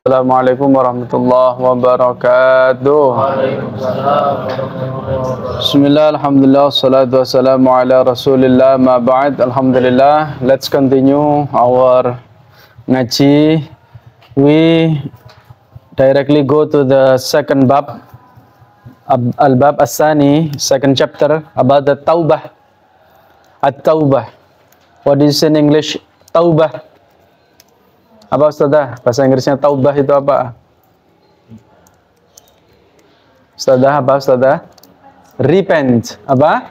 Assalamualaikum warahmatullahi wabarakatuh. Bismillah, alhamdulillah, salatu wassalamu ala rasulillah, ma ba'd. Alhamdulillah, let's continue our ngaji. We directly go to the second bab, al-bab as-sani, second chapter, about the taubah. At-taubah. What is in English? Taubah. Apa Ustazah? Bahasa Inggrisnya taubah itu apa? Ustazah, apa Ustazah? Repent. Apa?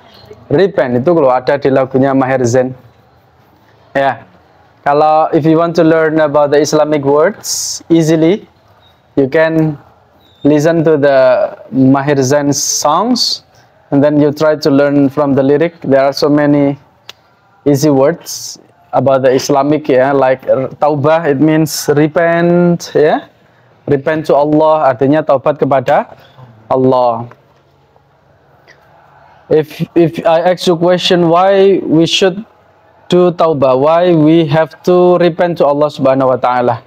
Repent. Itu kalau ada di lagunya Maher Zain. Ya. Kalau if you want to learn about the Islamic words easily, you can listen to the Maher Zain songs and then you try to learn from the lyric. There are so many easy words about the Islamic, like taubah, it means repent, repent to Allah, artinya taubat kepada Allah. If I ask you question, why we should do taubah, why we have to repent to Allah subhanahu wa ta'ala,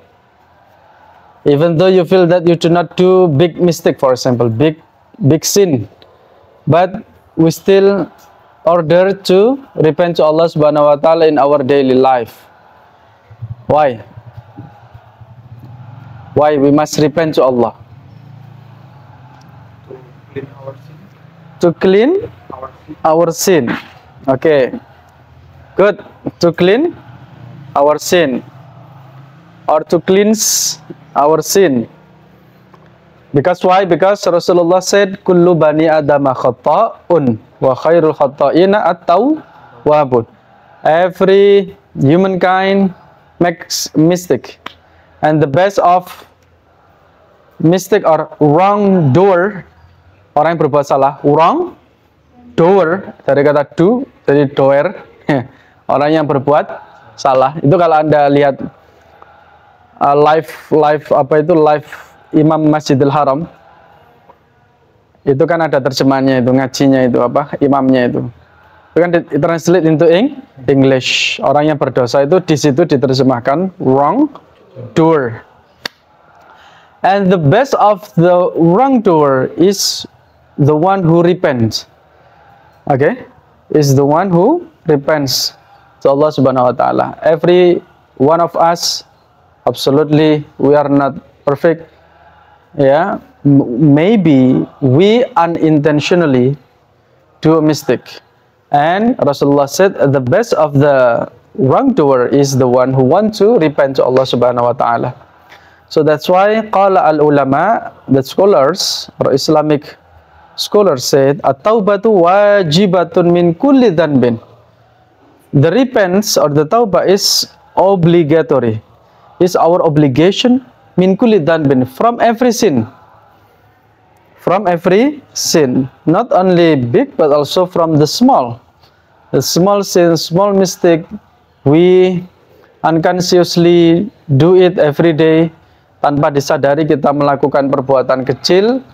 even though you feel that you do not do big mistake, for example, big sin, but we still order to repent to Allah subhanahu wa ta'ala in our daily life. Why? Why we must repent to Allah? To clean our sin. Okay. Good. To clean our sin. Or to cleanse our sin. Because why? Because Rasulullah said, Kullu bani adama khata'un wa khairul khata'ina at-tawwabun. Every humankind makes mistake. And the best of mistake or wrong doer, orang yang berbuat salah, wrong doer, dari kata do, jadi doer, orang yang berbuat salah. Itu kalau Anda lihat live Imam Masjidil Haram, itu kan ada terjemahannya itu, ngajinya itu apa, imamnya itu kan ditranslate into English. Orang yang berdosa itu di situ diterjemahkan wrong doer. And the best of the wrong doer is the one who repents. Okay, is the one who repents to Allah subhanahu wa ta'ala. Every one of us, absolutely, we are not perfect. Maybe we unintentionally do a mistake, and Rasulullah said the best of the wrongdoer is the one who wants to repent to Allah subhanahu wa ta'ala. So that's why qala al-ulama, the scholars or Islamic scholars said at-taubatu wajibatun min kulli dhanbin. The repentance or the taubah is obligatory, is our obligation, min kulli dhanbin, from every sin. From every sin. Not only big, but also from the small. The small sin, small mistake, we unconsciously do it every day. Tanpa disadari kita melakukan perbuatan kecil.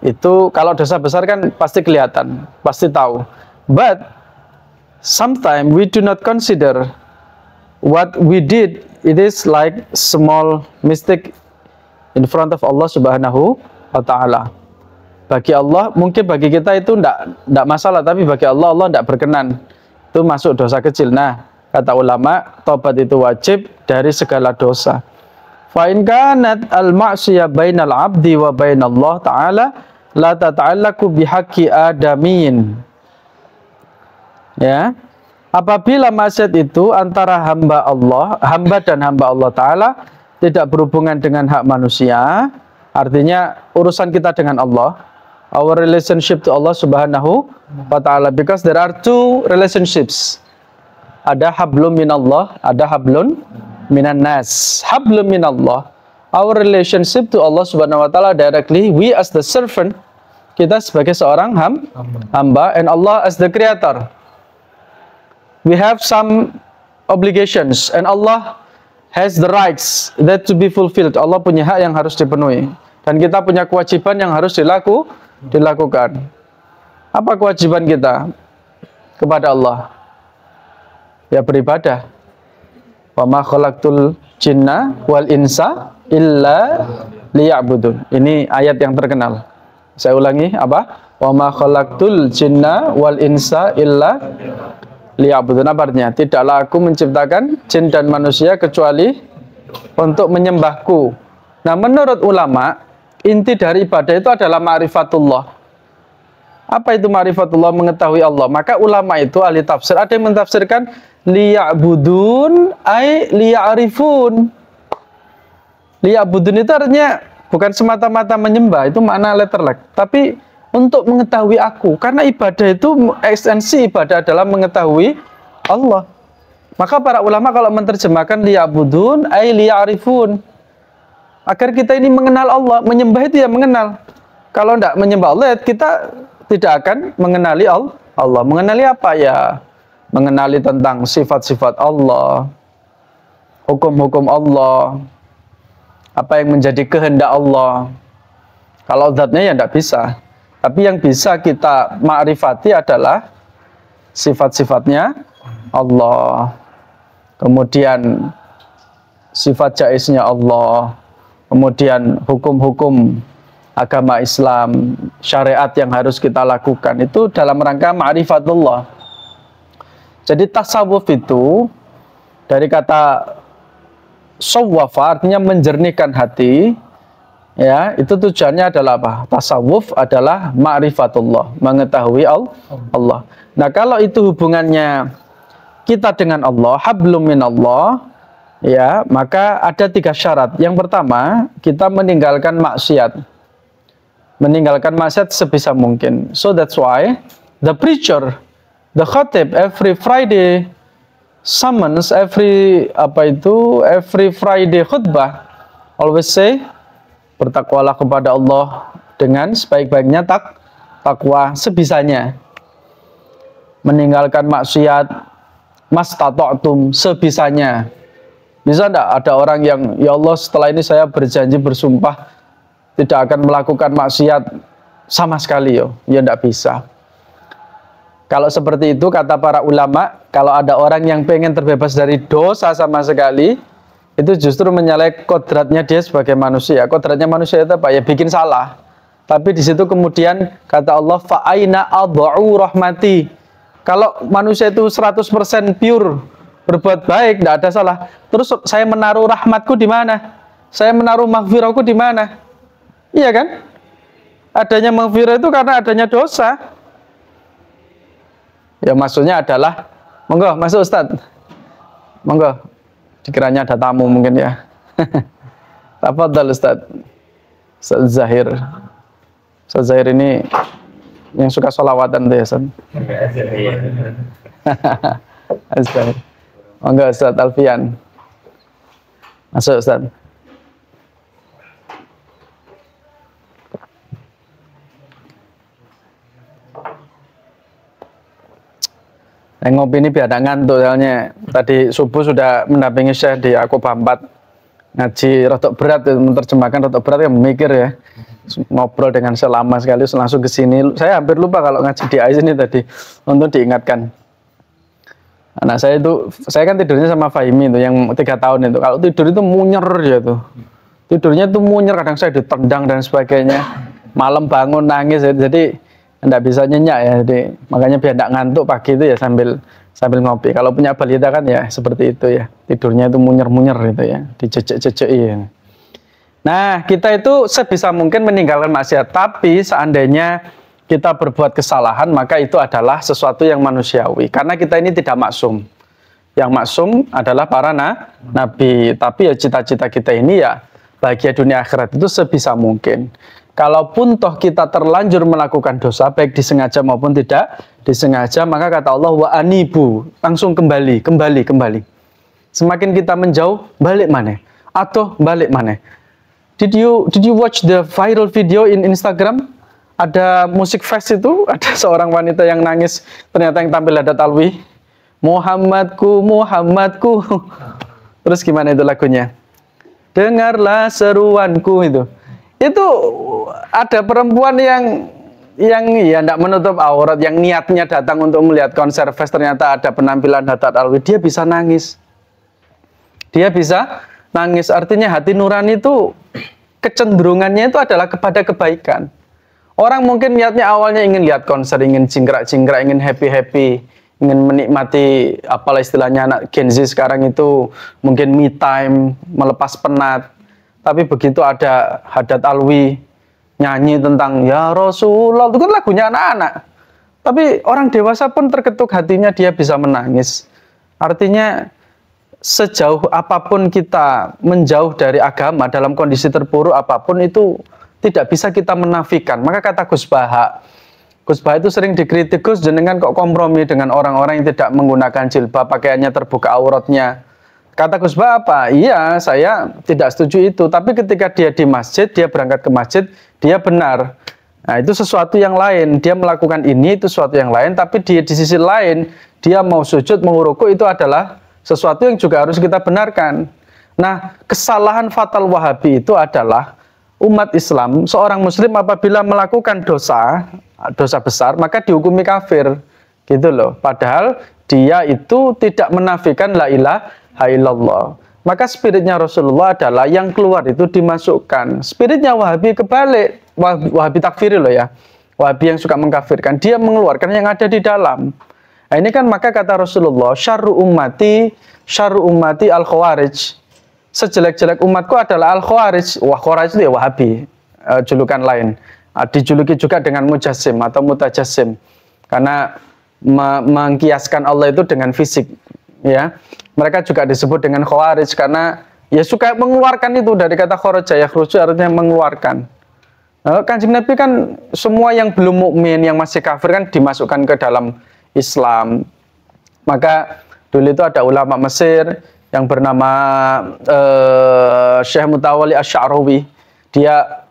Itu kalau dosa besar kan pasti kelihatan, pasti tahu. But sometimes we do not consider what we did. It is like small mistake in front of Allah subhanahu wa ta'ala. Bagi Allah, mungkin bagi kita itu tidak masalah, tapi bagi Allah, Allah tidak berkenan. Itu masuk dosa kecil. Nah, kata ulama, taubat itu wajib dari segala dosa. Fa in kanat al-ma'siyah bainal abdi wa bainallah ta'ala la tata'allaku bihaqqi adamiyin. Apabila maksiat itu antara hamba dan hamba Allah Ta'ala tidak berhubungan dengan hak manusia, artinya urusan kita dengan Allah, our relationship to Allah Subhanahu wa Ta'ala, because there are two relationships. Ada hablum minallah, ada hablun minan nas. Hablum minallah, our relationship to Allah Subhanahu wa Ta'ala directly, we as the servant, kita sebagai seorang hamba, and Allah as the creator. We have some obligations and Allah has the rights that to be fulfilled. Allah punya hak yang harus dipenuhi dan kita punya kewajiban yang harus dilakukan. Apa kewajiban kita kepada Allah? Ya beribadah. Wa ma khalaqtul jinna wal insa illa liya'budun. Ini ayat yang terkenal. Saya ulangi, apa? Wa ma khalaqtul jinna wal insa illa liya'budun. Apa artinya? Tidaklah aku menciptakan jin dan manusia kecuali untuk menyembahku. Nah, menurut ulama, inti dari ibadah itu adalah ma'rifatullah. Apa itu ma'rifatullah? Mengetahui Allah. Maka ulama itu ahli tafsir, ada yang mentafsirkan liya'budun ay liya'rifun. Liya'budun itu artinya bukan semata-mata menyembah, itu makna letterlek, tapi untuk mengetahui aku. Karena ibadah itu, esensi ibadah adalah mengetahui Allah. Maka para ulama kalau menerjemahkan liya'budun ay liya'rifun, agar kita ini mengenal Allah. Menyembah itu ya mengenal. Kalau tidak menyembah Allah, kita tidak akan mengenali Allah. Mengenali apa ya? Mengenali tentang sifat-sifat Allah, hukum-hukum Allah, apa yang menjadi kehendak Allah. Kalau zatnya ya tidak bisa. Tapi yang bisa kita ma'rifati adalah sifat-sifatnya Allah. Kemudian sifat jaiznya Allah. Kemudian hukum-hukum agama Islam, syariat yang harus kita lakukan, itu dalam rangka ma'rifatullah. Jadi tasawuf itu dari kata sawwafa, artinya menjernihkan hati, ya, itu tujuannya adalah apa? Tasawuf adalah ma'rifatullah, mengetahui Allah. Nah, kalau itu hubungannya kita dengan Allah, hablum minallah, ya, maka ada 3 syarat. Yang pertama, kita meninggalkan maksiat. Meninggalkan maksiat sebisa mungkin. So that's why the preacher, the khatib, every Friday summons, every Friday khutbah always say, bertakwalah kepada Allah dengan sebaik-baiknya takwa sebisanya. Meninggalkan maksiat mastata'tum, sebisanya. Bisa enggak ada orang yang, ya Allah setelah ini saya berjanji bersumpah tidak akan melakukan maksiat sama sekali, ya enggak bisa. Kalau seperti itu, kata para ulama, kalau ada orang yang pengen terbebas dari dosa sama sekali, itu justru menyalahi kodratnya dia sebagai manusia. Kodratnya manusia itu apa? Ya bikin salah. Tapi di situ kemudian kata Allah, fa'aina adha'u rahmati. Kalau manusia itu 100% pure, berbuat baik, tidak ada salah. Terus saya menaruh rahmatku di mana? Saya menaruh maghfirahku di mana? Iya kan? Adanya maghfirah itu karena adanya dosa. Ya maksudnya adalah, monggo masuk Ustadz. Monggo. Dikiranya ada tamu mungkin ya. Tafadhal Ustadz. Ustadz Zahir. Ustadz Zahir ini yang suka sholawatan tuh ya Ustadz. Ustadz. Monggo Ustadz Alfian. Masuk Ustadz. Ngopi ini biar tidak ngantuk, soalnya tadi subuh sudah mendampingi Syekh di Aqobah 4, ngaji rotok berat, menerjemahkan rotok berat, yang memikir ya, ngobrol dengan selama sekali, langsung ke sini. Saya hampir lupa kalau ngaji di AIS ini tadi, untuk diingatkan. Anak saya itu, saya kan tidurnya sama Fahimi itu, yang 3 tahun itu. Kalau tidur itu munyer ya tuh, tidurnya itu munyer, kadang saya ditendang dan sebagainya. Malam bangun nangis, jadi nggak bisa nyenyak ya, jadi makanya biar nggak ngantuk pagi itu ya sambil ngopi. Kalau punya balita kan ya seperti itu ya, tidurnya itu munyer-munyer gitu ya, dicecek-cecek. Nah, kita itu sebisa mungkin meninggalkan maksiat, tapi seandainya kita berbuat kesalahan, maka itu adalah sesuatu yang manusiawi, karena kita ini tidak maksum. Yang maksum adalah para nabi, tapi ya cita-cita kita ini ya bahagia dunia akhirat itu sebisa mungkin. Kalaupun toh kita terlanjur melakukan dosa, baik disengaja maupun tidak disengaja, maka kata Allah, wa anibu, langsung kembali. Semakin kita menjauh, balik mana? Atau balik mana? Did you watch the viral video in Instagram? Ada musik fest itu, ada seorang wanita yang nangis, ternyata yang tampil ada talwi, Muhammadku, Muhammadku. Terus gimana itu lagunya? Dengarlah seruanku itu. Itu ada perempuan yang ya tidak menutup aurat, yang niatnya datang untuk melihat konser Fest, ternyata ada penampilan Haddad Alwi, dia bisa nangis. Dia bisa nangis, artinya hati nurani itu kecenderungannya itu adalah kepada kebaikan. Orang mungkin niatnya awalnya ingin lihat konser, ingin jingkrak-jingkrak, ingin happy-happy, ingin menikmati, apalah istilahnya anak Gen Z sekarang itu, mungkin me time, melepas penat. Tapi begitu ada Haddad Alwi nyanyi tentang ya Rasulullah, itu kan lagunya anak-anak. Tapi orang dewasa pun terketuk hatinya, dia bisa menangis. Artinya sejauh apapun kita menjauh dari agama dalam kondisi terpuruk apapun itu tidak bisa kita menafikan. Maka kata Gus Baha itu sering dikritik, Gus jenengan kok kompromi dengan orang-orang yang tidak menggunakan jilbab, pakaiannya terbuka auratnya. Kata Gus Baha apa? Iya, saya tidak setuju itu. Tapi ketika dia di masjid, dia berangkat ke masjid, dia benar. Nah, itu sesuatu yang lain. Dia melakukan ini, itu sesuatu yang lain. Tapi di sisi lain, dia mau sujud, mau ruku, itu adalah sesuatu yang juga harus kita benarkan. Nah, kesalahan fatal Wahabi itu adalah umat Islam, seorang Muslim apabila melakukan dosa besar, maka dihukumi kafir. Gitu loh. Padahal dia itu tidak menafikan la ilaha illallah. Maka spiritnya Rasulullah adalah yang keluar itu dimasukkan. Spiritnya Wahabi kebalik. Wahabi takfiri loh ya. Wahabi yang suka mengkafirkan, dia mengeluarkan yang ada di dalam. Nah, ini kan maka kata Rasulullah, syarru ummati al-khawarij. Sejelek-jelek umatku adalah al-khawarij. Wah, khawarij itu ya Wahabi, julukan lain. Dijuluki juga dengan mujassim atau mutajassim. Karena mengkiaskan Allah itu dengan fisik, ya. Mereka juga disebut dengan khawarij karena ya suka mengeluarkan itu dari kata kharaja yakhruju, artinya mengeluarkan. Kanjeng Nabi kan semua yang belum mukmin, yang masih kafir kan dimasukkan ke dalam Islam. Maka dulu itu ada ulama Mesir yang bernama Syekh Mutawalli Asy-Sya'rawi. Dia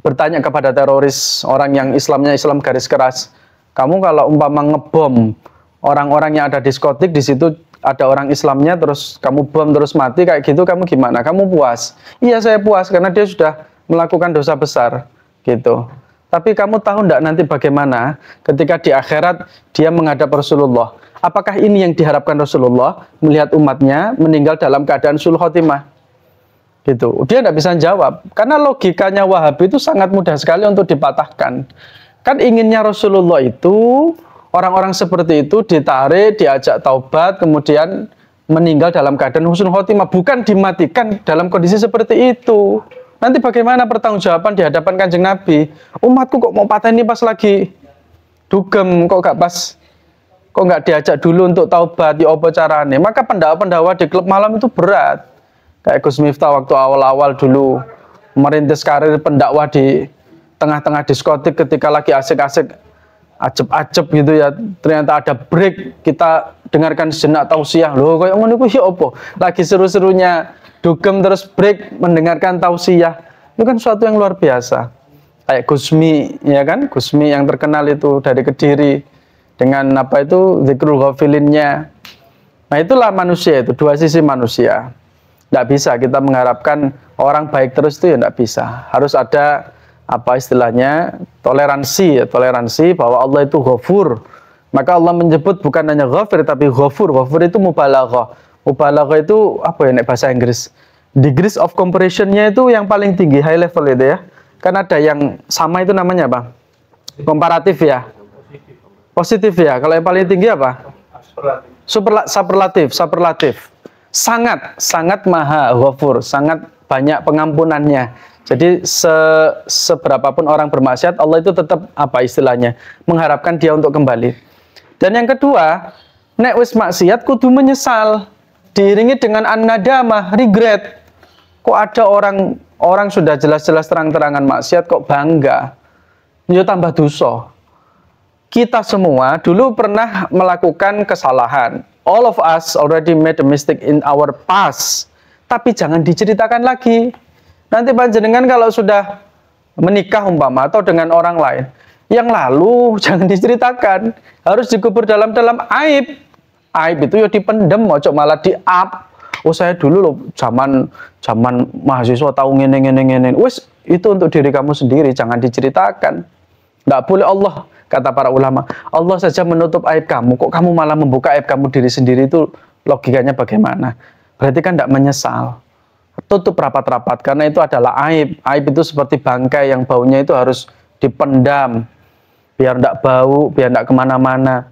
bertanya kepada teroris, orang yang Islamnya Islam garis keras, kamu kalau umpama ngebom orang-orang yang ada diskotik, di situ ada orang Islamnya, terus kamu bom terus mati kayak gitu, kamu gimana? Kamu puas? Iya, saya puas karena dia sudah melakukan dosa besar, gitu. Tapi kamu tahu enggak nanti bagaimana ketika di akhirat dia menghadap Rasulullah? Apakah ini yang diharapkan Rasulullah, melihat umatnya meninggal dalam keadaan sul khotimah? Gitu. Dia enggak bisa jawab karena logikanya Wahabi itu sangat mudah sekali untuk dipatahkan. Kan inginnya Rasulullah itu orang-orang seperti itu ditarik, diajak taubat, kemudian meninggal dalam keadaan husnul khotimah, bukan dimatikan dalam kondisi seperti itu. Nanti bagaimana pertanggungjawaban di hadapan Kanjeng Nabi? Umatku kok mau patah ini pas lagi dugem, kok gak pas, kok nggak diajak dulu untuk taubat, ya apa caranya? Maka pendakwah-pendakwah di klub malam itu berat. Kayak Gus Miftah waktu awal-awal dulu merintis karir pendakwah di tengah-tengah diskotik ketika lagi asik-asik ajeb-ajeb gitu ya, ternyata ada break, kita dengarkan sejenak tausiah. Loh kayak ngono iku ya apa? Lagi seru-serunya dugem terus break mendengarkan tausiah. Itu kan suatu yang luar biasa. Kayak Gusmi, ya kan? Gusmi yang terkenal itu dari Kediri dengan apa itu zikrul ghafilinnya. Nah, itulah manusia itu, dua sisi manusia. Tidak bisa kita mengharapkan orang baik terus itu ya tidak bisa. Harus ada apa istilahnya toleransi, ya, toleransi bahwa Allah itu ghafur. Maka Allah menyebut bukan hanya ghafir tapi ghafur. Ghafur itu mubalaghah. Mubalaghah itu apa ya nek bahasa Inggris? Degrees of comparison-nya itu yang paling tinggi, high level itu ya. Kan ada yang sama itu namanya apa? Komparatif ya. Positif ya. Kalau yang paling tinggi apa? Superlatif. Sangat maha ghafur, sangat banyak pengampunannya. Jadi seberapapun orang bermaksiat, Allah itu tetap apa istilahnya? Mengharapkan dia untuk kembali. Dan yang kedua, nek wis maksiat kudu menyesal, diiringi dengan an-nadamah, regret. Kok ada orang sudah jelas-jelas terang-terangan maksiat kok bangga? Ya tambah dosa. Kita semua dulu pernah melakukan kesalahan. All of us already made a mistake in our past. Tapi jangan diceritakan lagi. Nanti panjenengan kalau sudah menikah umpama atau dengan orang lain, yang lalu jangan diceritakan. Harus dikubur dalam aib. Aib itu ya dipendem, ojo malah di-up. Oh saya dulu loh zaman mahasiswa tahu ngene. Wes itu untuk diri kamu sendiri, jangan diceritakan. Tidak boleh Allah, kata para ulama, Allah saja menutup aib kamu, kok kamu malah membuka aib kamu diri sendiri, itu logikanya bagaimana? Berarti kan tidak menyesal. Tutup rapat-rapat, karena itu adalah aib. Aib itu seperti bangkai yang baunya itu harus dipendam, biar tidak bau, biar tidak kemana-mana.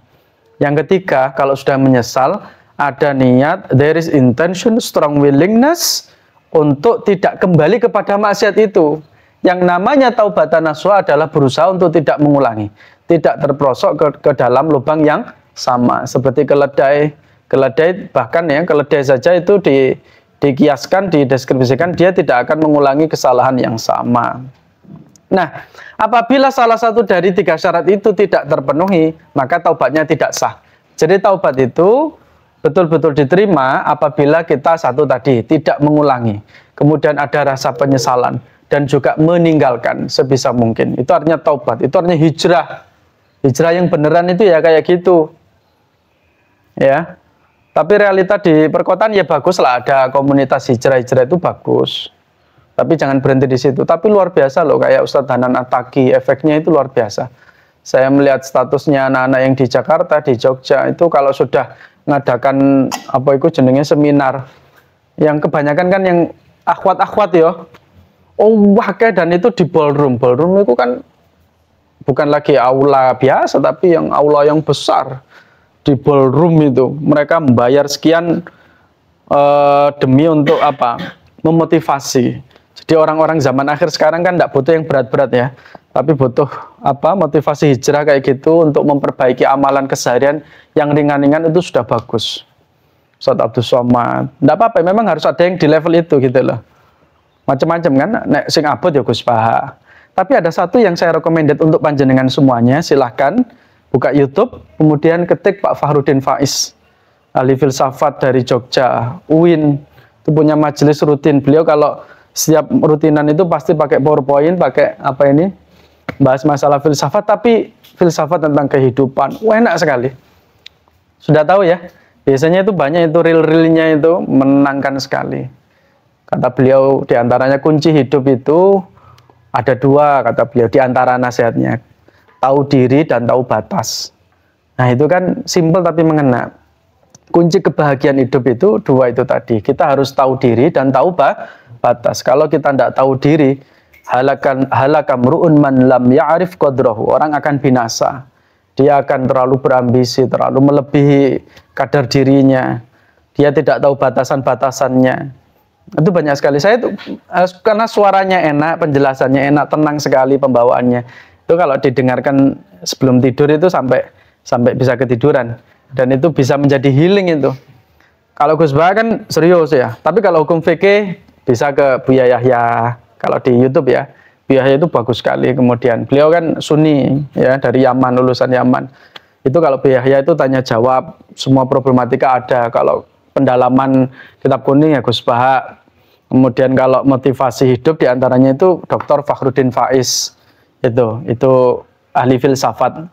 Yang ketiga, kalau sudah menyesal, ada niat, there is intention, strong willingness, untuk tidak kembali kepada maksiat itu. Yang namanya taubatan nasuha adalah berusaha untuk tidak mengulangi, tidak terperosok ke dalam lubang yang sama. Seperti keledai, bahkan ya keledai saja itu dikiaskan, dideskripsikan dia tidak akan mengulangi kesalahan yang sama. Nah, apabila salah satu dari 3 syarat itu tidak terpenuhi, maka taubatnya tidak sah. Jadi taubat itu betul-betul diterima apabila kita satu tadi, tidak mengulangi. Kemudian ada rasa penyesalan dan juga meninggalkan sebisa mungkin. Itu artinya taubat, itu artinya hijrah. Hijrah yang beneran itu ya kayak gitu. Ya. Tapi realita di perkotaan ya bagus lah, ada komunitas hijrah-hijrah itu bagus. Tapi jangan berhenti di situ. Tapi luar biasa loh, kayak Ustadz Hanan Ataki, efeknya itu luar biasa. Saya melihat statusnya anak-anak yang di Jakarta, di Jogja, itu kalau sudah ngadakan apa itu jenenge seminar, yang kebanyakan kan yang akhwat-akhwat ya. Oh wakai, dan itu di ballroom. Ballroom itu kan bukan lagi aula biasa, tapi yang aula yang besar. Di ballroom itu mereka membayar sekian demi untuk apa? Memotivasi. Jadi orang-orang zaman akhir sekarang kan tidak butuh yang berat-berat ya, tapi butuh apa? Motivasi hijrah kayak gitu untuk memperbaiki amalan keseharian yang ringan-ringan itu sudah bagus. Ustaz Abdul Somad, tidak apa-apa, memang harus ada yang di level itu gitu loh. Macam-macam kan, nek sing abot ya Gus Paha. Tapi ada satu yang saya recommended untuk panjenengan semuanya, silahkan buka YouTube, kemudian ketik Pak Fahrudin Faiz, ahli filsafat dari Jogja, UIN, itu punya majelis rutin. Beliau kalau setiap rutinan itu pasti pakai PowerPoint, pakai apa ini, bahas masalah filsafat, tapi filsafat tentang kehidupan. Wah, enak sekali. Sudah tahu ya, biasanya itu banyak itu reel-reelnya itu menenangkan sekali. Kata beliau, diantaranya kunci hidup itu ada 2, kata beliau, diantara nasihatnya. Tahu diri dan tahu batas. Nah itu kan simpel tapi mengena. Kunci kebahagiaan hidup itu 2 itu tadi. Kita harus tahu diri dan tahu batas. Kalau kita tidak tahu diri, halakamru'un man lam ya'rif qadrahu. Orang akan binasa. Dia akan terlalu berambisi, terlalu melebihi kadar dirinya. Dia tidak tahu batasan-batasannya. Itu banyak sekali. Saya itu karena suaranya enak, penjelasannya enak, tenang sekali pembawaannya. Itu kalau didengarkan sebelum tidur itu sampai bisa ketiduran, dan itu bisa menjadi healing itu. Kalau Gus Bah kan serius ya. Tapi kalau hukum fikih bisa ke Buya Yahya. Kalau di YouTube ya, Buya Yahya itu bagus sekali. Kemudian beliau kan Sunni ya, dari Yaman, lulusan Yaman. Itu kalau Buya Yahya itu tanya jawab, semua problematika ada. Kalau pendalaman kitab kuning ya Gus Bah. Kemudian kalau motivasi hidup diantaranya itu Dr. Fahrudin Faiz, itu ahli filsafat.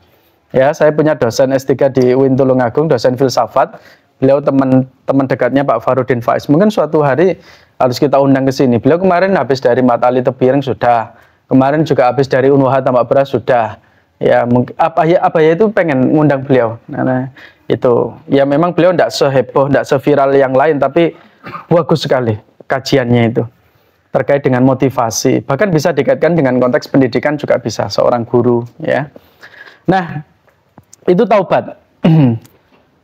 Ya, saya punya dosen S3 di UIN Tulungagung, dosen filsafat. Beliau teman dekatnya Pak Fahrudin Faiz. Mungkin suatu hari harus kita undang ke sini. Beliau kemarin habis dari Matali Tebireng sudah. Kemarin juga habis dari Unwaha Tambak Beras sudah. Ya, apa ya itu pengen ngundang beliau. Nah, itu ya memang beliau tidak seheboh, tidak seviral yang lain, tapi bagus sekali kajiannya itu terkait dengan motivasi, bahkan bisa dikaitkan dengan konteks pendidikan juga bisa, seorang guru ya. Nah itu taubat.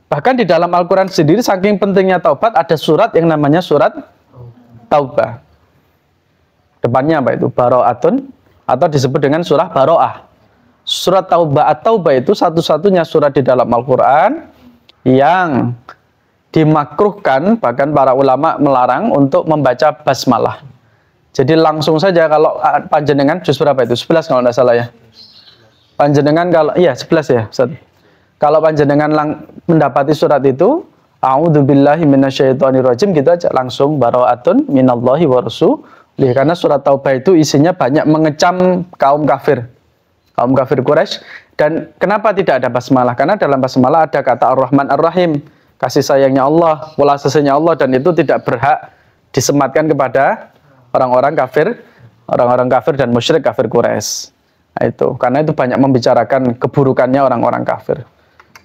Bahkan di dalam Al-Quran sendiri saking pentingnya taubat, ada surat yang namanya surat taubah. Depannya apa itu? Baro'atun, atau disebut dengan surah Baro'ah. Surat taubah atau taubah itu satu-satunya surat di dalam Al-Quran yang dimakruhkan, bahkan para ulama melarang untuk membaca basmalah. Jadi langsung saja kalau panjenengan juz berapa itu? 11 kalau tidak salah ya. Panjenengan kalau iya 11 ya, Ustaz. Kalau panjenengan mendapati surat itu, a'udzubillahi minasyaitonirrajim, gitu aja langsung bara'atun minallahi wa rasulih, karena surat taubah itu isinya banyak mengecam kaum kafir Quraisy. Dan kenapa tidak ada basmalah? Karena dalam basmalah ada kata Ar-Rahman Ar-Rahim, kasih sayangnya Allah, welas asihnya Allah, dan itu tidak berhak disematkan kepada orang-orang kafir dan musyrik kafir Quraisy. Nah, itu karena itu banyak membicarakan keburukannya orang-orang kafir.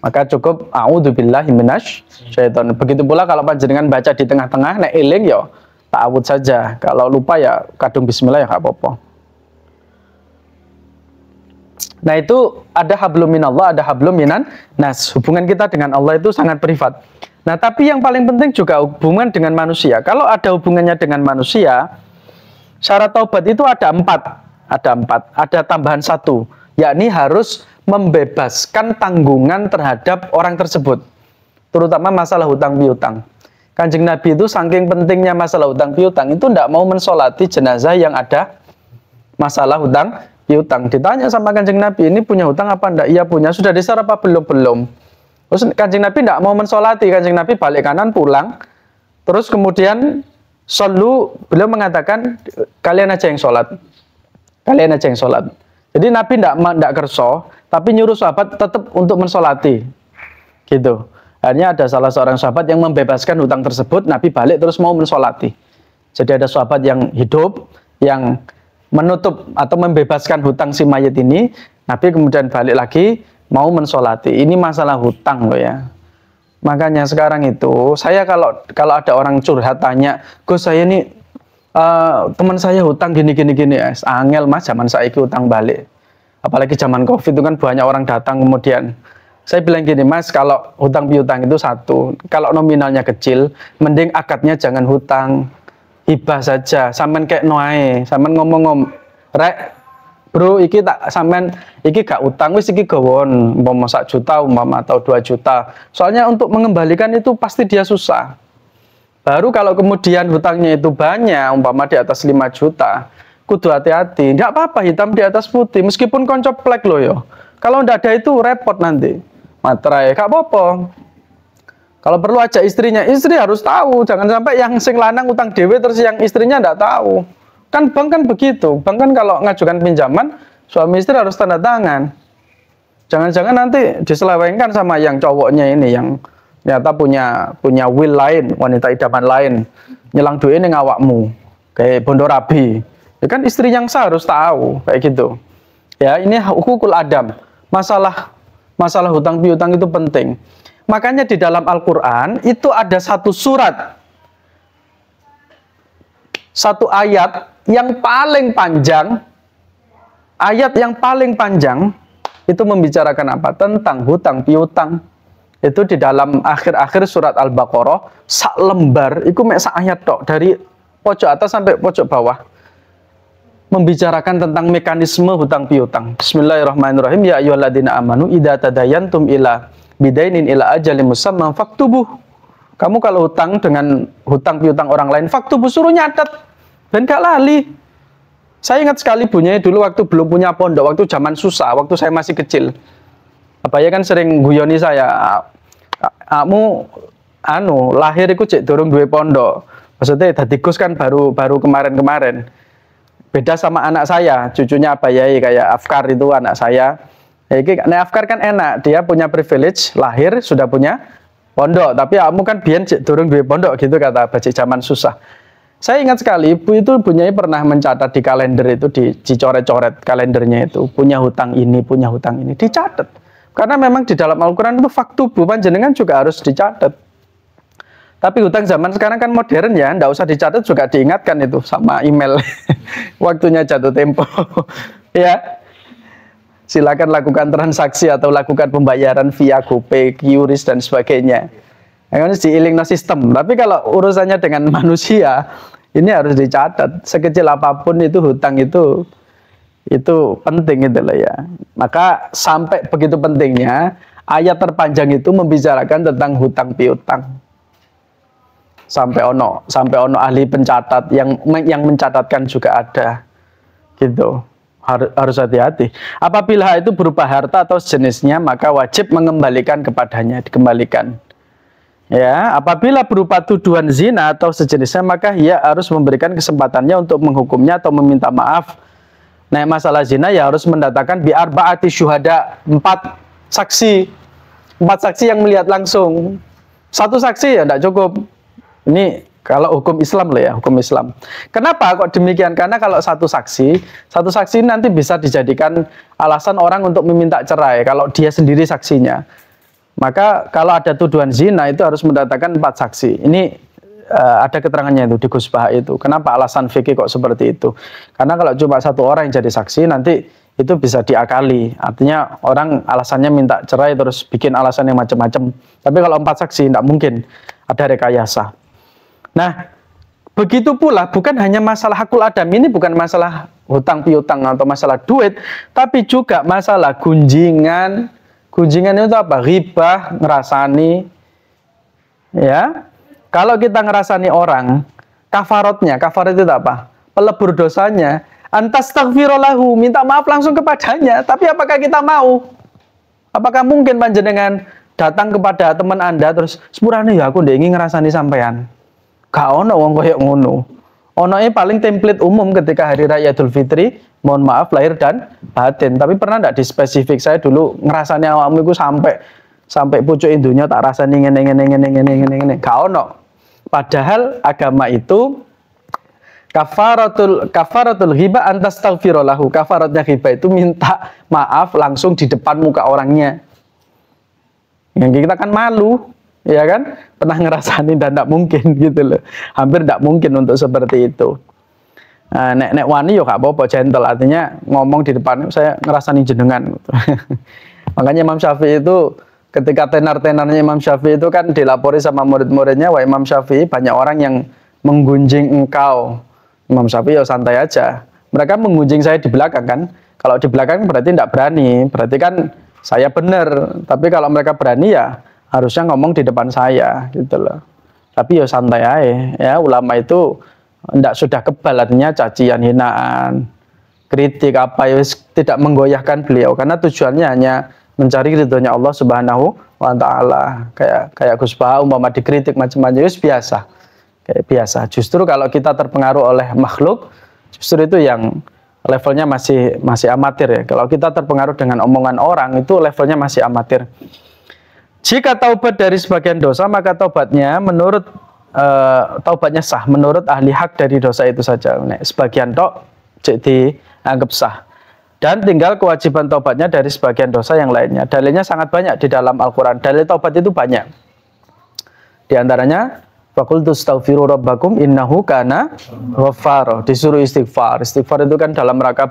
Maka cukup a'udzubillahi minasyaitonir. Begitu pula kalau panjenengan baca di tengah-tengah nek eling ya ta'awudz saja. Kalau lupa ya kadung bismillah ya enggak apa-apa. Nah, itu ada hablum minallah, ada hablum minan nas. Hubungan kita dengan Allah itu sangat privat. Nah, tapi yang paling penting juga hubungan dengan manusia. Kalau ada hubungannya dengan manusia, syarat taubat itu ada 4. Ada tambahan 1, yakni harus membebaskan tanggungan terhadap orang tersebut, terutama masalah hutang piutang. Kanjeng Nabi itu saking pentingnya masalah hutang piutang itu tidak mau mensolati jenazah yang ada masalah hutang piutang. Ditanya sama Kanjeng Nabi, ini punya hutang apa enggak? Iya punya. Sudah diserap apa belum? Belum. Terus Kanjeng Nabi tidak mau mensolati. Kanjeng Nabi balik kanan pulang. Terus kemudian beliau mengatakan kalian aja yang sholat. Kalian aja yang sholat. Jadi Nabi tidak kerso, tapi nyuruh sahabat tetap untuk mensolati. Gitu. Akhirnya ada salah seorang sahabat yang membebaskan hutang tersebut, Nabi balik terus mau mensolati. Jadi ada sahabat yang hidup, yang menutup atau membebaskan hutang si mayit ini, Nabi kemudian balik lagi mau mensolati. Ini masalah hutang loh ya. Makanya sekarang itu, saya kalau ada orang curhat tanya, Gus saya ini teman saya hutang gini angel mas, zaman saya hutang balik, apalagi zaman COVID itu kan banyak orang datang. Kemudian saya bilang gini, mas, kalau hutang piutang itu 1, kalau nominalnya kecil mending akadnya jangan hutang, hibah saja. Sampean kayak noae, sampean ngomong rek bro iki tak sampean iki gak utang wis iki gawon umpama 1 juta umpama atau 2 juta, soalnya untuk mengembalikan itu pasti dia susah. Baru kalau kemudian hutangnya itu banyak, umpama di atas 5 juta, kudu hati-hati. Nggak apa-apa hitam di atas putih, meskipun koncoplek loh yo. Kalau nggak ada itu repot nanti. Materai, nggak apa-apa. Kalau perlu aja istrinya, istri harus tahu. Jangan sampai yang sing lanang utang dewe terus yang istrinya nggak tahu. Kan bank kan begitu. Bank kan kalau ngajukan pinjaman, suami istri harus tanda tangan. Jangan-jangan nanti diselewengkan sama yang cowoknya ini yang ternyata punya will lain, wanita idaman lain, nyelang duit ini ngawakmu kayak bondo rabi. Ya kan istri yang sah harus tahu kayak gitu. Ya, ini hukukul adam. Masalah hutang piutang itu penting. Makanya di dalam Al-Qur'an itu ada satu surat, satu ayat yang paling panjang. Ayat yang paling panjang itu membicarakan apa? Tentang hutang piutang. Itu di dalam akhir-akhir surat Al-Baqarah, sak lembar, itu mek sak ayat tok, dari pojok atas sampai pojok bawah, membicarakan tentang mekanisme hutang piutang. Bismillahirrahmanirrahim. Ya ayyuhalladzina amanu idza tadayantum ila bidainin ila ajalin musamman faktubuh. Kamu kalau hutang dengan hutang piutang orang lain, faktubuh, suruh nyatet dan gak lali. Saya ingat sekali bunyinya dulu waktu belum punya pondok, waktu zaman susah, waktu saya masih kecil. Apa ya kan sering guyoni saya, kamu lahir iku cek durung duwe pondok. Maksudnya tadi Gus kan baru kemarin-kemarin. Beda sama anak saya, cucunya Abayai kayak Afkar itu anak saya. Nah, Afkar kan enak, dia punya privilege, lahir sudah punya pondok. Tapi kamu kan biyen cek durung duwe pondok gitu kata bacik zaman susah. Saya ingat sekali, ibu itu punya pernah mencatat di kalender itu, dicoret-coret kalendernya itu, punya hutang ini, dicatat. Karena memang di dalam Al-Quran itu faktubu, panjenengan juga harus dicatat. Tapi hutang zaman sekarang kan modern ya, nggak usah dicatat juga diingatkan itu sama email. Waktunya jatuh tempo. Ya, silakan lakukan transaksi atau lakukan pembayaran via GoPay, QRIS dan sebagainya. Yang harus diilingno sistem. Tapi kalau urusannya dengan manusia, ini harus dicatat. Sekecil apapun itu hutang itu penting gitu loh ya. Maka sampai begitu pentingnya ayat terpanjang itu membicarakan tentang hutang piutang. Sampai ono ahli pencatat yang mencatatkan juga ada. Gitu. Harus hati-hati. Apabila itu berupa harta atau sejenisnya, maka wajib mengembalikan kepadanya, dikembalikan. Ya, apabila berupa tuduhan zina atau sejenisnya, maka ia harus memberikan kesempatannya untuk menghukumnya atau meminta maaf. Nah, masalah zina ya harus mendatangkan bi'arba'ati syuhada, 4 saksi yang melihat langsung. 1 saksi ya tidak cukup. Ini Kalau hukum Islam loh ya, hukum Islam. Kenapa kok demikian? Karena kalau satu saksi nanti bisa dijadikan alasan orang untuk meminta cerai kalau dia sendiri saksinya. Maka kalau ada tuduhan zina itu harus mendatangkan 4 saksi. Ini ada keterangannya itu di Gus Baha itu. Kenapa alasan fikih kok seperti itu? Karena kalau cuma 1 orang yang jadi saksi nanti itu bisa diakali. Artinya orang alasannya minta cerai terus bikin alasan yang macam-macam. Tapi kalau 4 saksi tidak mungkin ada rekayasa. Nah, begitu pula bukan hanya masalah hakul adam, ini bukan masalah hutang piutang atau masalah duit, tapi juga masalah gunjingan. Gunjingan itu apa? Ghibah, ngerasani. Ya. Kalau kita ngerasani orang, kafarat itu apa? Pelebur dosanya. Antastaghfirulahu, minta maaf langsung kepadanya. Tapi apakah kita mau? Apakah mungkin panjenengan datang kepada teman Anda terus sepurane ya aku ndek ingin ngerasani sampean. Gak ono wong koyo ngono. Onoe paling template umum ketika hari raya Idul Fitri, mohon maaf lahir dan batin. Tapi pernah enggak dispesifik saya dulu ngerasani awakmu iku sampai pucuk indunya tak rasani ngene. Gak ono. Padahal agama itu kafaratul ghibah antastaghfirulahu. Kafaratnya ghibah itu minta maaf langsung di depan muka orangnya. Yang kita kan malu. Ya kan, pernah ngerasain dan tidak mungkin gitu loh, hampir tidak mungkin untuk seperti itu. Nek wani yo gak apa-apa, gentle, artinya ngomong di depan saya ngerasain jenengan gitu. Makanya Imam Syafi'i itu ketika tenar-tenarnya Imam Syafi'i itu kan dilapori sama murid-muridnya, wah Imam Syafi'i banyak orang yang menggunjing engkau. Imam Syafi'i yo santai aja, mereka menggunjing saya di belakang kan. Kalau di belakang berarti tidak berani, berarti kan saya benar. Tapi kalau mereka berani ya harusnya ngomong di depan saya gitu loh. Tapi ya santai aja ya, ulama itu tidak sudah kebal, artinya cacian, hinaan, kritik apa ya tidak menggoyahkan beliau karena tujuannya hanya mencari ridhonya Allah Subhanahu wa taala. Kayak Gus Baha umpama dikritik macam-macam itu biasa. Kayak biasa. Justru kalau kita terpengaruh oleh makhluk, justru itu yang levelnya masih amatir ya. Kalau kita terpengaruh dengan omongan orang itu levelnya masih amatir. Jika taubat dari sebagian dosa, maka taubatnya taubatnya sah menurut ahli hak dari dosa itu saja. Sebagian tok jadi anggap sah. Dan tinggal kewajiban taubatnya dari sebagian dosa yang lainnya. Dalilnya sangat banyak di dalam Al-Quran. Dalil taubat itu banyak. Di antaranya, faqultu astaghfiru rabbakum innahu kana ghaffara. Disuruh istighfar. Istighfar itu kan dalam rangka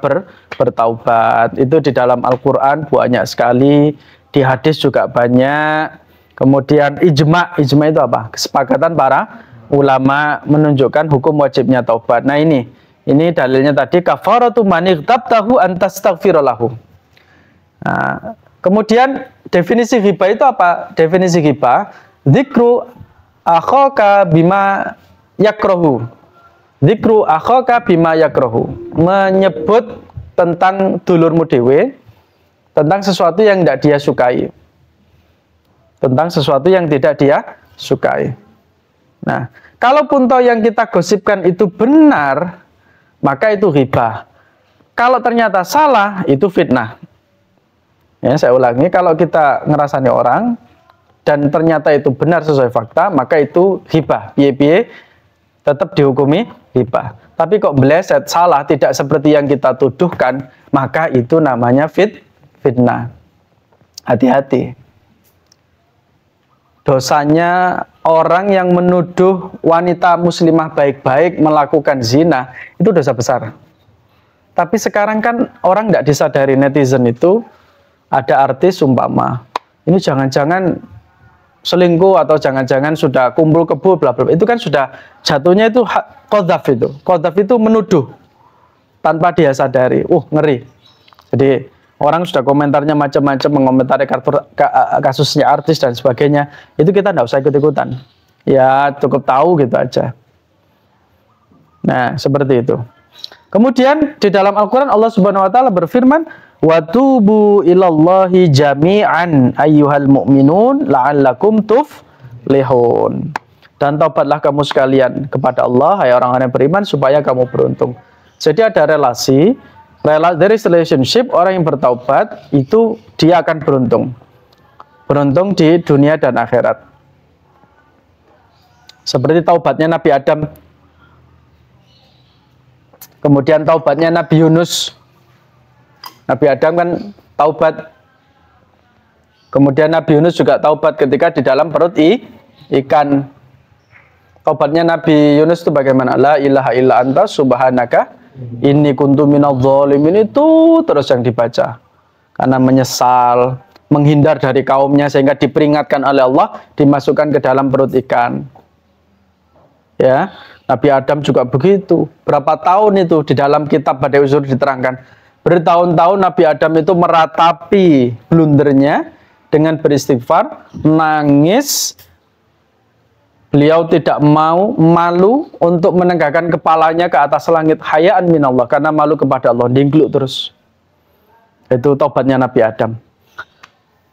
bertaubat. Itu di dalam Al-Quran banyak sekali. Di hadis juga banyak. Kemudian ijma itu apa? Kesepakatan para ulama menunjukkan hukum wajibnya taubat. Nah ini dalilnya tadi kafaratu man igtabtahu antastaghfirulahu. Nah, kemudian definisi ghibah itu apa? Definisi ghibah, dzikru akhaka bima yakrahu. Dzikru akhaka bima yakrahu. Menyebut tentang dulurmu dhewe, tentang sesuatu yang tidak dia sukai. Tentang sesuatu yang tidak dia sukai. Nah, kalaupun toh yang kita gosipkan itu benar, maka itu ghibah. Kalau ternyata salah, itu fitnah. Ya, saya ulangi, kalau kita ngerasani orang dan ternyata itu benar sesuai fakta, maka itu ghibah. Piye-piye tetap dihukumi ghibah. Tapi kok meleset, salah, tidak seperti yang kita tuduhkan, maka itu namanya fitnah. Hati-hati. Dosanya orang yang menuduh wanita muslimah baik-baik melakukan zina, itu dosa besar. Tapi sekarang kan orang tidak disadari, netizen itu ada artis umpama, ini jangan-jangan selingkuh atau jangan-jangan sudah kumpul kebo bla bla. Itu kan sudah jatuhnya itu qadzaf itu. Qadzaf itu menuduh tanpa dia sadari. Ngeri. Jadi orang sudah komentarnya macam-macam, mengomentari kasusnya artis dan sebagainya. Itu kita tidak usah ikut-ikutan. Ya cukup tahu gitu aja. Nah, seperti itu. Kemudian di dalam Al-Quran Allah Subhanahu wa taala berfirman, "Wa tubu ilallahi jami'an ayyuhal mu'minun la'allakum tuflihun." Dan taubatlah kamu sekalian kepada Allah, hai orang-orang yang beriman, supaya kamu beruntung. Jadi ada relasi, there is relationship, orang yang bertaubat itu dia akan beruntung. Beruntung di dunia dan akhirat. Seperti taubatnya Nabi Adam. Kemudian taubatnya Nabi Yunus. Nabi Adam kan taubat. Kemudian Nabi Yunus juga taubat ketika di dalam perut ikan. Taubatnya Nabi Yunus itu bagaimana? La ilaha illa anta subhanaka inni kuntu minadz dzalimin, itu terus yang dibaca. Karena menyesal, menghindar dari kaumnya sehingga diperingatkan oleh Allah, dimasukkan ke dalam perut ikan. Ya, Nabi Adam juga begitu. Berapa tahun itu di dalam kitab Bada'i Uzur diterangkan. Bertahun-tahun Nabi Adam itu meratapi blundernya dengan beristighfar, nangis. Beliau tidak mau, malu untuk menegakkan kepalanya ke atas langit, hayaan minallah, karena malu kepada Allah, dingkluk terus. Itu taubatnya Nabi Adam.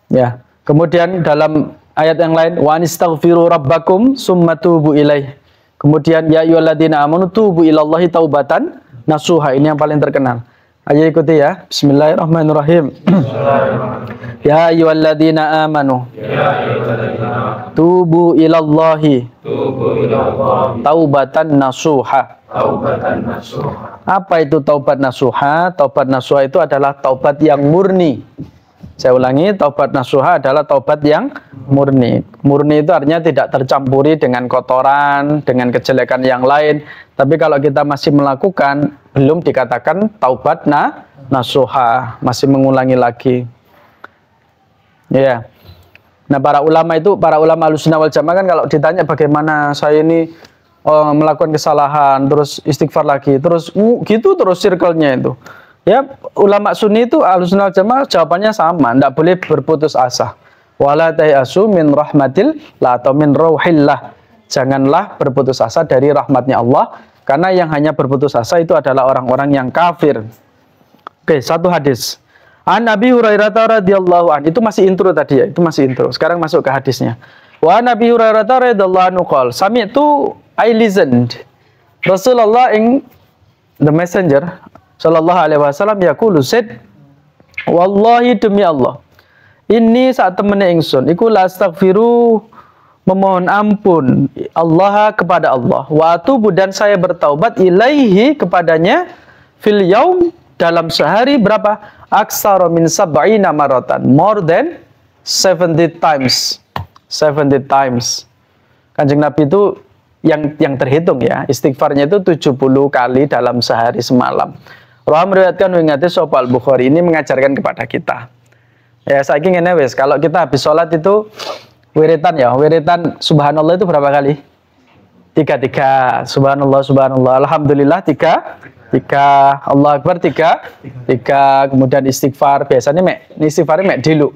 Ya. Kemudian dalam ayat yang lain, wa anistaghfiru rabbakum summa tubu ilaih. Kemudian ya ayyuhalladzina amanu tubu ilallahi taubatan nasuha. Ini yang paling terkenal. Ayo ikuti ya. Bismillahirrahmanirrahim. Ya ayyuhalladzina amanu tubu ilallahi taubatan nasuha. Apa itu taubat nasuha? Taubat nasuha itu adalah taubat yang murni. Saya ulangi, taubat nasuha adalah taubat yang murni. Murni itu artinya tidak tercampuri dengan kotoran, dengan kejelekan yang lain. Tapi kalau kita masih melakukan, belum dikatakan taubat nasuha, masih mengulangi lagi. Ya. Nah, para ulama Ahlussunnah wal Jamaah kan kalau ditanya bagaimana saya ini melakukan kesalahan, terus istighfar lagi, terus gitu terus circle-nya itu. Ya, ulama Sunni itu Ahlussunnah wal Jamaah jawabannya sama, tidak boleh berputus asa. Wala tayasu min rahmatillah atau min rauhillah. Janganlah berputus asa dari rahmatnya Allah, karena yang hanya berputus asa itu adalah orang-orang yang kafir. Oke, satu hadis. An Nabi Hurairah radhiyallahu an. Itu masih intro tadi ya, itu masih intro. Sekarang masuk ke hadisnya. Wa Nabi Hurairah radhiyallahu anhu qala, sami'tu, I listened Rasulullah in the messenger sallallahu alaihi wasallam yaqulu, said, wallahi demi Allah, ini saat temene ingsun iku la astaghfiru, memohon ampun Allah kepada Allah, wa atubu, dan saya bertaubat, ilaihi, kepadanya, fil yaum, dalam sehari berapa? Aksara min sab'ina maratan, more than 70 times. 70 times. Kanjeng Nabi itu yang terhitung ya, istighfarnya itu 70 kali dalam sehari semalam. Rawi meriwayatkan wingati sapa Al-Bukhari, ini mengajarkan kepada kita. Ya, saiki ngene wis, kalau kita habis sholat itu wiritan ya, wiritan subhanallah itu berapa kali? 3, subhanallah, subhanallah, alhamdulillah 3, Allah Akbar 3, kemudian istighfar, biasanya istighfarnya dulu.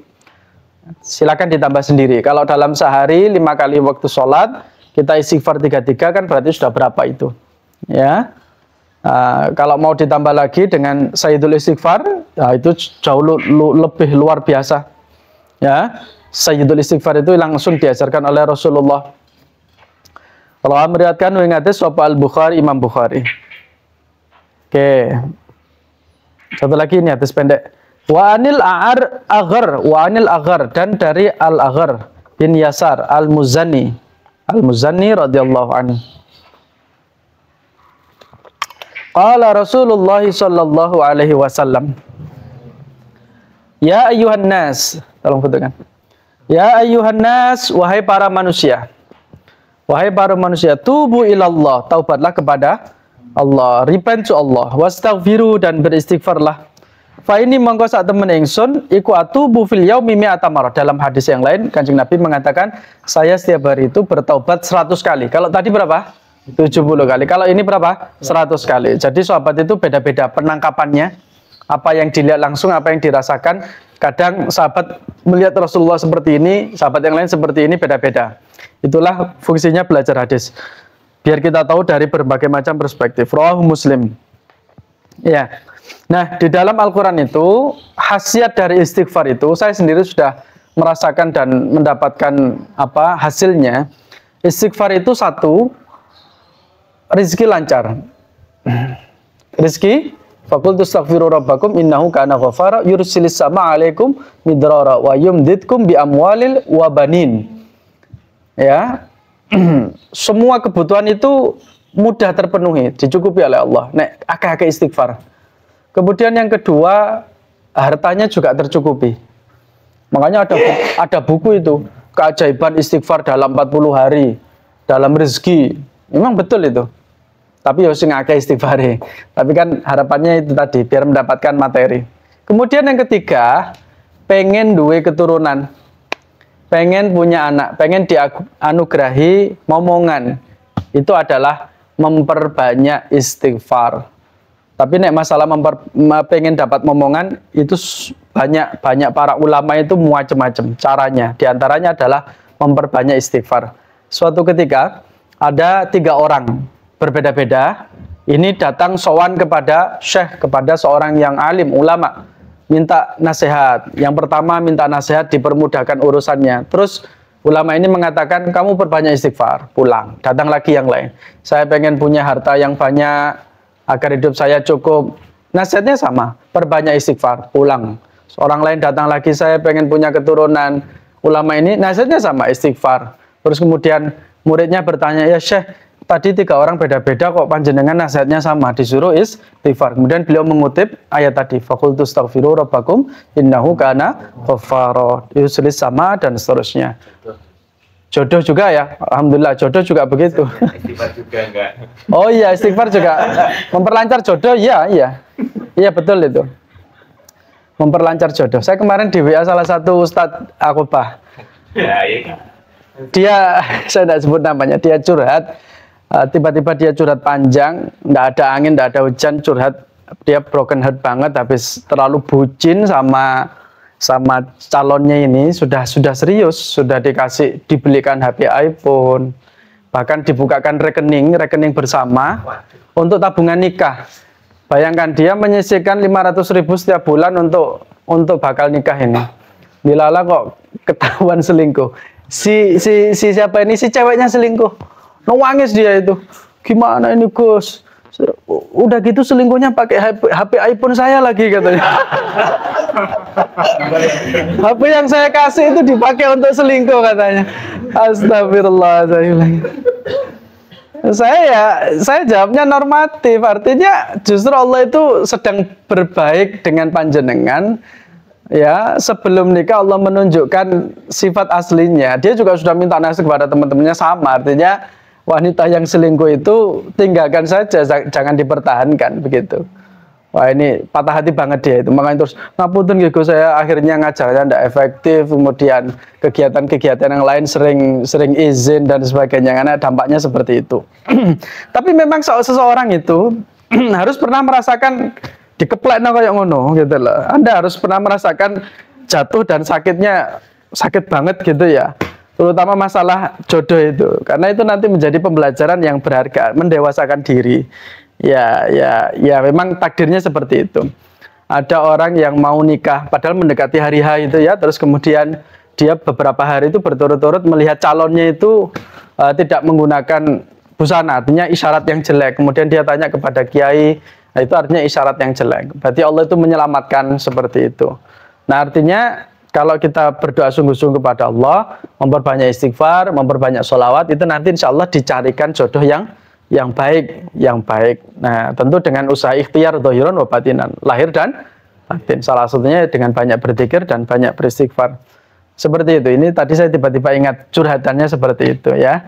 Silakan ditambah sendiri. Kalau dalam sehari 5 kali waktu sholat, kita istighfar 3 kan berarti sudah berapa itu? Ya. Kalau mau ditambah lagi dengan Sayyidul Istighfar, ya itu jauh lebih luar biasa. Ya, Sayyidul Istighfar itu langsung diajarkan oleh Rasulullah. Kalau meriwayatkan wingate sapa Al-Bukhari, Imam Bukhari. Oke. Satu lagi ini hadis pendek. Wa anil Aghar, dan dari Al-Aghar bin Yasar Al-Muzani radhiyallahu anhu. Qala Rasulullah sallallahu alaihi wasallam, ya ayyuhan nas, tolong fotokan. Ya ayyuhan nas, wahai para manusia. Wahai para manusia, tubu ilallah, taubatlah kepada Allah, repent to Allah, wastaghfiru, dan beristighfarlah. Fa ini mongko sak temen ingsun iku atubu fil yaumi mi'ata marrah. Dalam hadis yang lain Kanjeng Nabi mengatakan, saya setiap hari itu bertaubat 100 kali. Kalau tadi berapa? 70 kali. Kalau ini berapa? 100 kali. Jadi sahabat itu beda-beda penangkapannya. Apa yang dilihat langsung, apa yang dirasakan. Kadang sahabat melihat Rasulullah seperti ini, sahabat yang lain seperti ini, beda-beda. Itulah fungsinya belajar hadis. Biar kita tahu dari berbagai macam perspektif. Rawahu Muslim. Ya. Nah, di dalam Al-Quran itu, khasiat dari istighfar itu, saya sendiri sudah merasakan dan mendapatkan hasilnya. Istighfar itu satu, rizki lancar. Rizki, faqultu astaghfiru rabbakum innahu kana ghafara yursilis sama alaikum midrara wa yumdidkum bi amwalil wa banin. Ya, semua kebutuhan itu mudah terpenuhi, dicukupi oleh Allah. Nek akeh-akeh istighfar. Kemudian yang kedua, hartanya juga tercukupi. Makanya ada buku itu, keajaiban istighfar dalam 40 hari, dalam rezeki. Memang betul itu. Tapi ya sing akeh istighfare. Tapi kan harapannya itu tadi, biar mendapatkan materi. Kemudian yang ketiga, pengen duwe keturunan. Pengen punya anak, pengen dianugerahi momongan. Itu adalah memperbanyak istighfar. Tapi nek masalah pengen dapat momongan itu banyak para ulama itu macam-macam caranya. Di antaranya adalah memperbanyak istighfar. Suatu ketika ada 3 orang berbeda-beda. Ini datang sowan kepada syekh, kepada seorang yang alim, ulama, minta nasihat. Yang pertama minta nasihat dipermudahkan urusannya. Terus ulama ini mengatakan, kamu perbanyak istighfar, pulang. Datang lagi yang lain. Saya pengen punya harta yang banyak, agar hidup saya cukup. Nasihatnya sama, perbanyak istighfar, pulang. Seorang lain datang lagi, saya pengen punya keturunan. Ulama ini nasihatnya sama, istighfar. Terus kemudian muridnya bertanya, ya syekh, tadi 3 orang beda-beda kok panjenengan nasihatnya sama, disuruh istighfar. Kemudian beliau mengutip ayat tadi, faqultu astaghfiru rabbakum innahu kana ghaffara, yuslis sama dan seterusnya. Jodoh juga ya, alhamdulillah jodoh juga begitu. Istighfar juga enggak? Oh iya, istighfar juga memperlancar jodoh, iya betul itu. Memperlancar jodoh. Saya kemarin di WA salah satu Ustadz Akobah. Ya, iya. Dia, saya tidak sebut namanya, dia curhat. Tiba-tiba dia curhat panjang, tidak ada angin, tidak ada hujan, curhat. Dia broken heart banget, habis terlalu bucin sama calonnya ini, sudah serius, sudah dibelikan HP iPhone, bahkan dibukakan rekening bersama untuk tabungan nikah. Bayangkan dia menyisihkan 500.000 setiap bulan untuk bakal nikah ini. Dilala kok ketahuan selingkuh. Si siapa ini, si ceweknya selingkuh. Nangis dia itu. Gimana ini Gus? Udah gitu selingkuhnya pakai HP iPhone saya lagi katanya. HP yang saya kasih itu dipakai untuk selingkuh katanya. Astagfirullahaladzim. Saya jawabnya normatif, artinya justru Allah itu sedang berbaik dengan panjenengan. Ya, sebelum nikah Allah menunjukkan sifat aslinya. Dia juga sudah minta nasihat kepada teman-temannya sama, artinya wanita yang selingkuh itu tinggalkan saja, jangan dipertahankan begitu. Wah, ini patah hati banget dia itu. Makanya terus ngapunten gitu, saya akhirnya ngajarnya tidak efektif, kemudian kegiatan-kegiatan yang lain sering izin dan sebagainya, karena dampaknya seperti itu. Tapi memang seseorang itu harus pernah merasakan dikeplek kayak ngono gitu loh. Anda harus pernah merasakan jatuh dan sakitnya sakit banget gitu ya. Terutama masalah jodoh itu, karena itu nanti menjadi pembelajaran yang berharga, mendewasakan diri. Ya, memang takdirnya seperti itu. Ada orang yang mau nikah, padahal mendekati hari H itu ya, terus kemudian dia beberapa hari itu berturut-turut melihat calonnya itu tidak menggunakan busana, artinya isyarat yang jelek. Kemudian dia tanya kepada kiai, nah itu artinya isyarat yang jelek. Berarti Allah itu menyelamatkan seperti itu. Nah artinya, kalau kita berdoa sungguh-sungguh kepada Allah, memperbanyak istighfar, memperbanyak sholawat, itu nanti insya Allah dicarikan jodoh yang baik. Nah, tentu dengan usaha ikhtiar, dhahiran wa batinan, lahir dan batin. Salah satunya dengan banyak berzikir dan banyak beristighfar. Seperti itu. Ini tadi saya tiba-tiba ingat curhatannya seperti itu ya.